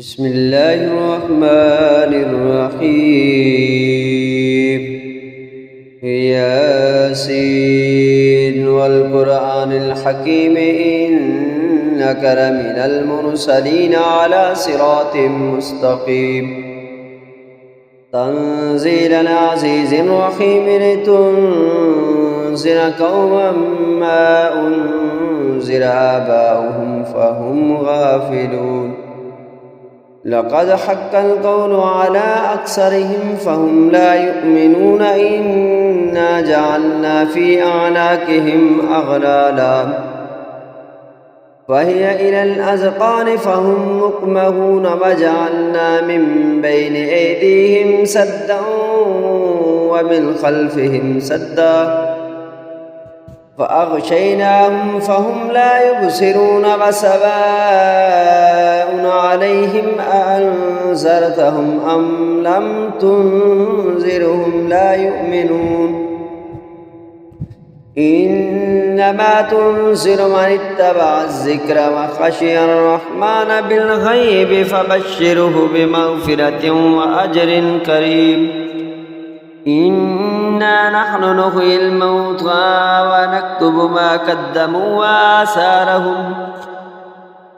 بسم الله الرحمن الرحيم. ياسين والقرآن الحكيم إنك لمن المرسلين على صراط مستقيم. تنزيل العزيز الرحيم لتنذر قوما ما أنذر آباؤهم فهم غافلون. لقد حق القول على أكثرهم فهم لا يؤمنون. إنا جعلنا في أعناقهم أغلالا فهي إلى الأذقان فهم مقمحون. وجعلنا من بين أيديهم سدا ومن خلفهم سدا فأغشيناهم فهم لا يبصرون. وسواء عليهم أأنذرتهم أم لم تنذرهم لا يؤمنون. إنما تنذر من اتبع الذكر وخشي الرحمن بالغيب فبشره بمغفرة وأجر كريم. إنا نحن نحيي الموتى ونكتب ما قدموا وآثارهم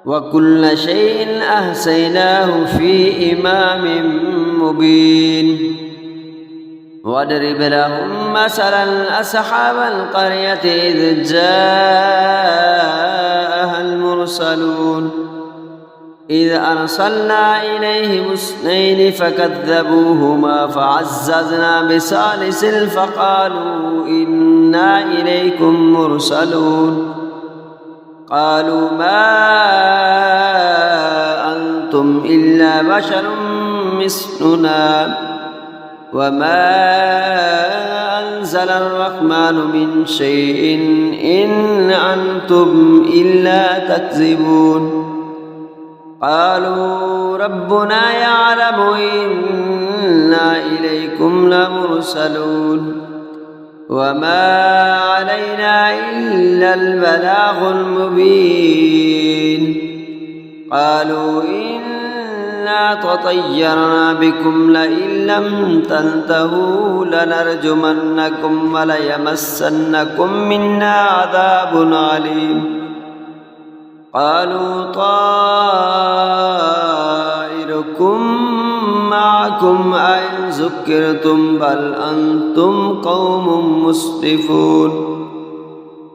وكل شيء أحصيناه في إمام مبين. واضرب لهم مثلا أصحاب القرية إذ جاءها المرسلون إذ أرسلنا إليهم اثنين فكذبوهما فعززنا بثالث فقالوا إنا إليكم مرسلون. قالوا ما أنتم إلا بشر مثلنا وما أنزل الرحمن من شيء إن أنتم إلا تكذبون. قالوا ربنا يعلم إنا إليكم لمرسلون وما علينا إلا البلاغ المبين. قالوا إنا تطيرنا بكم لئن لم تنتهوا لنرجمنكم وليمسنكم منا عذاب عليم. قالوا طائركم معكم أئن ذكرتم بل أنتم قوم مسرفون.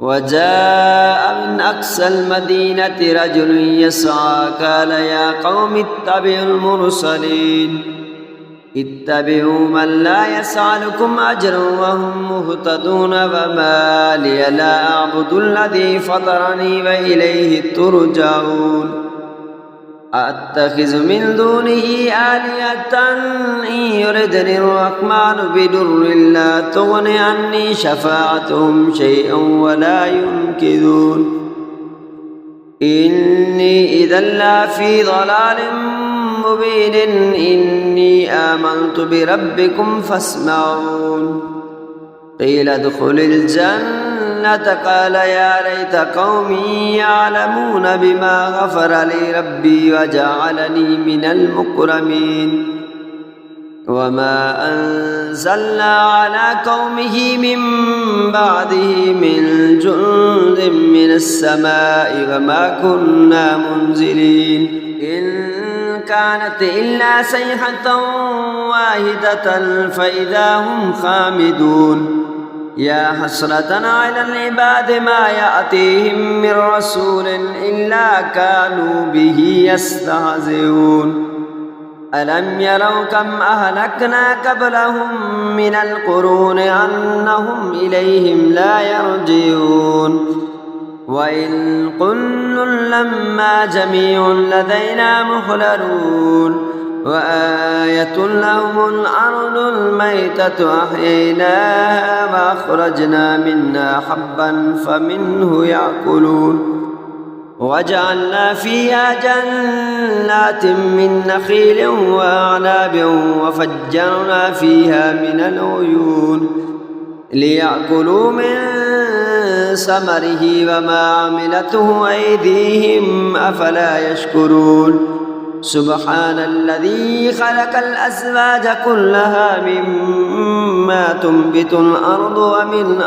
وجاء من أقصى المدينة رجل يسعى قال يا قوم اتبعوا المرسلين اتبعوا من لا يسألكم أجرا وهم مهتدون. وما لي لا أعبد الذي فطرني وإليه ترجعون. أتخذ من دونه آلهة إن يردني الرحمن بضر لا تغن عني شفاعتهم شيئا ولا ينقذون. إني إذا لفي ضلال مبين. إني آمنت بربكم فاسمعون. قيل ادخل الجنة قال يا ليت قومي يعلمون بما غفر لي ربي وجعلني من المكرمين. وما أنزلنا على قومه من بعده من جند من السماء وما كنا منزلين. إن كانت إلا صيحة واحدة فإذا هم خامدون. يا حسرة على العباد ما يأتيهم من رسول إلا كانوا به يستهزئون. ألم يروا كم أهلكنا قبلهم من القرون أنهم إليهم لا يرجعون. وإن كل لما جميع لدينا محضرون. وآية لهم الأرض الميتة أحييناها وأخرجنا منها حبا فمنه يأكلون. وجعلنا فيها جنات من نخيل وأعناب وفجرنا فيها من العيون ليأكلوا من ثمره وما عملته أيديهم أفلا يشكرون سبحان الذي خلق الأزواج كلها مما تنبت الأرض ومن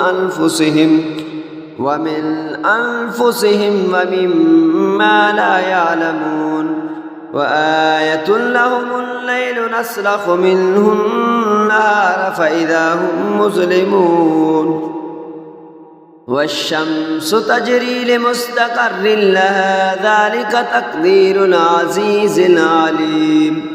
أنفسهم ومما لا يعلمون وآية لهم الليل نسلخ منه النهار فإذا هم مظلمون والشمس تجري لمستقر لها ذلك تقدير العزيز العليم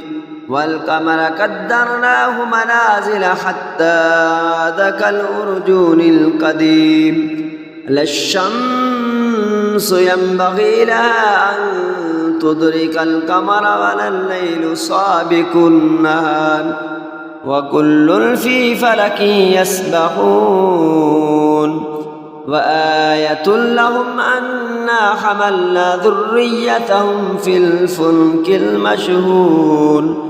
والقمر قدرناه منازل حتى عاد كالأرجون القديم لا الشمس ينبغي لها أن تدرك القمر ولا الليل سابق النهار وكل في فلك يسبحون وآية لهم أنا حملنا ذريتهم في الفلك المشحون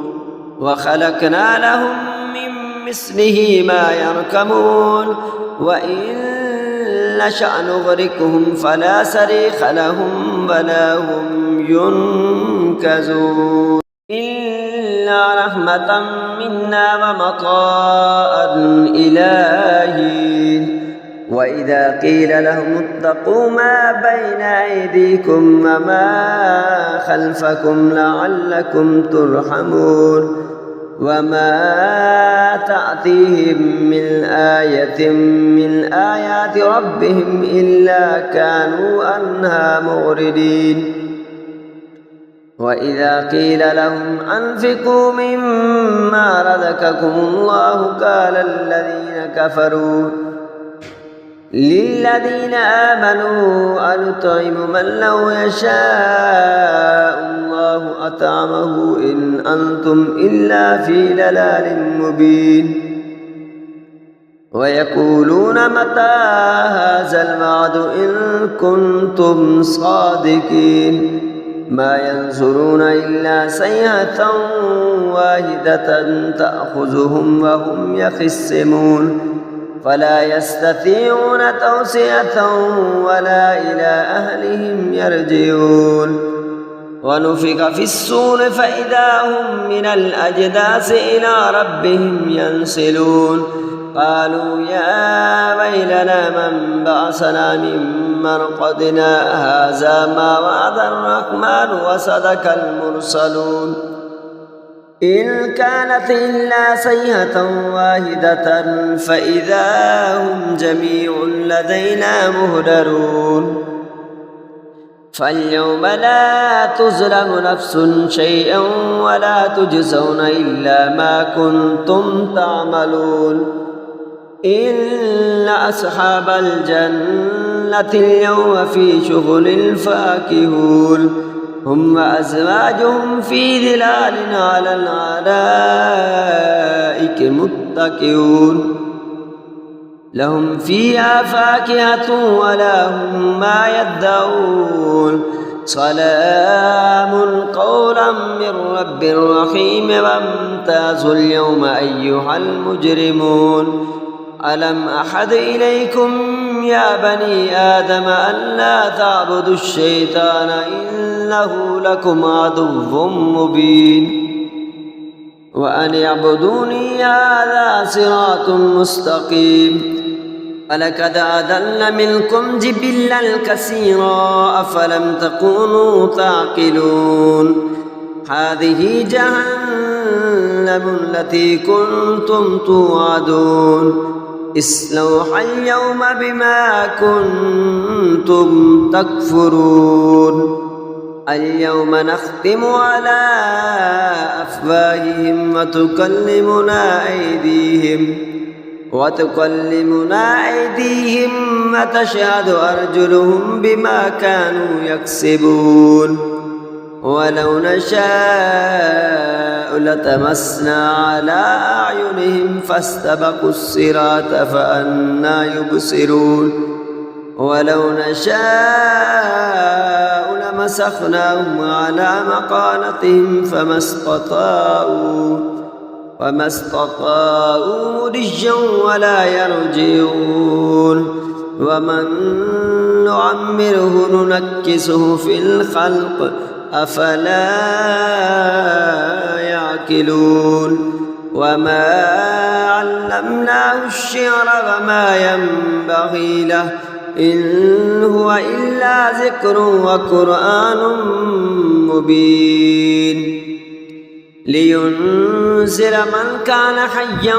وخلقنا لهم من مثله ما يركبون وإن نشأ نغرقهم فلا صريخ لهم ولا هم ينقذون إلا رحمة منا ومطاء إلهي وإذا قيل لهم اتقوا ما بين أيديكم وما خلفكم لعلكم ترحمون وما تأتيهم من آية من آيات ربهم إلا كانوا عنها معرضين وإذا قيل لهم أنفقوا مما رزقكم الله قال الذين كفروا للذين آمنوا أنطعم من لو يشاء الله أطعمه إن أنتم إلا في ضلال مبين ويقولون متى هذا الوعد إن كنتم صادقين ما ينظرون إلا صيحة واحدة تأخذهم وهم يخصمون فلا يستطيعون توصية ولا إلى أهلهم يرجعون ونفخ في الصور فإذا هم من الأجداث إلى ربهم ينسلون قالوا يا ويلنا من بعثنا من مرقدنا هذا ما وعد الرحمن وصدق المرسلون إن كانت إلا صيحة واحدة فإذا هم جميع لدينا مهدرون فاليوم لا تظلم نفس شيئا ولا تجزون إلا ما كنتم تعملون إن أصحاب الجنة اليوم في شغل فاكهون هم وأزواجهم في ظلال على الأرائك متكئون لهم فيها فاكهة ولهم ما يدعون سلام قولا من رب رحيم وامتازوا اليوم أيها المجرمون ألم أحد إليكم يا بني آدم أن لا تعبدوا الشيطان إنه لكم عدو مبين وأن اعبدوني هذا صراط مستقيم ولقد أضل منكم جبلا كثيرا أفلم تكونوا تعقلون هذه جهنم التي كنتم توعدون اصلوها اليوم بما كنتم تكفرون اليوم نختم على أفواههم وتكلمنا أيديهم وتشهد أرجلهم بما كانوا يكسبون ولو نشاء لتمسنا على أعينهم فاستبقوا الصراط فأنى يبصرون ولو نشاء لمسخناهم على مقالتهم فما استطاعوا مضجا ولا يرجعون ومن نعمره ننكسه في الخلق أفلا يعقلون وما علمناه الشعر وما ينبغي له إن هو إلا ذكر وقرآن مبين لينذر من كان حيا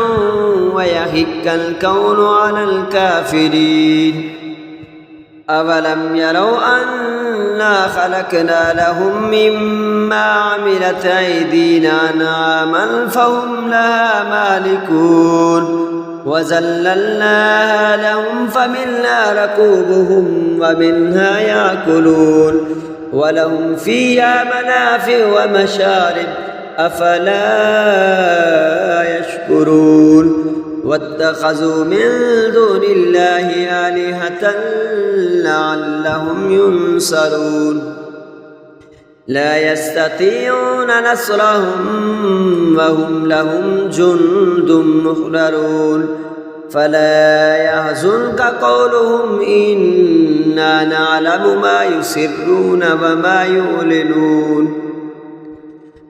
ويحق الكون على الكافرين أولم يروا أنا خلقنا لهم مما عملت أيدينا أنعاما فهم لها مالكون وذللناها لهم فمنها ركوبهم ومنها يأكلون ولهم فيها منافع ومشارب أفلا يشكرون واتخذوا من دون الله آلهة لعلهم ينصرون لا يستطيعون نصرهم وهم لهم جند محضرون فلا يحزنك قولهم إنا نعلم ما يسرون وما يعلنون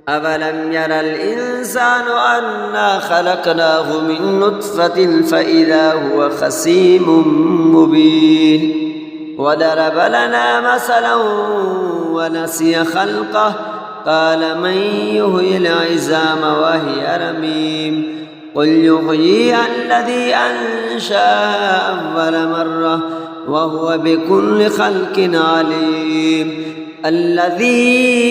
أولم ير الإنسان أنا خلقناه من نطفة فإذا هو خصيم مبين وضرب لنا مثلا ونسي خلقه قال من يحيي العظام وهي رميم قل يحييها الذي أنشأها أول مرة وهو بكل خلق عليم الذي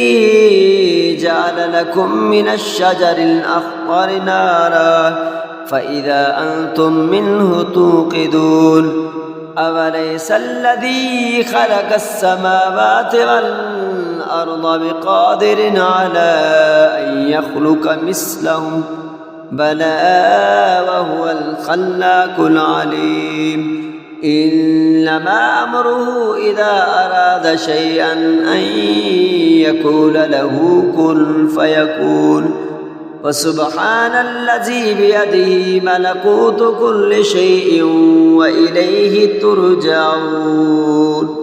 جعل لكم من الشجر الأخضر نارا فإذا أنتم منه توقدون أوليس الذي خلق السماوات والأرض بقادر على أن يخلق مثلهم بلى وهو الخلاق العليم إنما أمره إذا أراد شيئا أن يقول له كن فيكون وسبحان الذي بيده ملكوت كل شيء وإليه ترجعون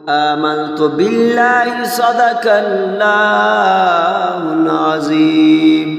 آمنت بالله صدق الله العظيم.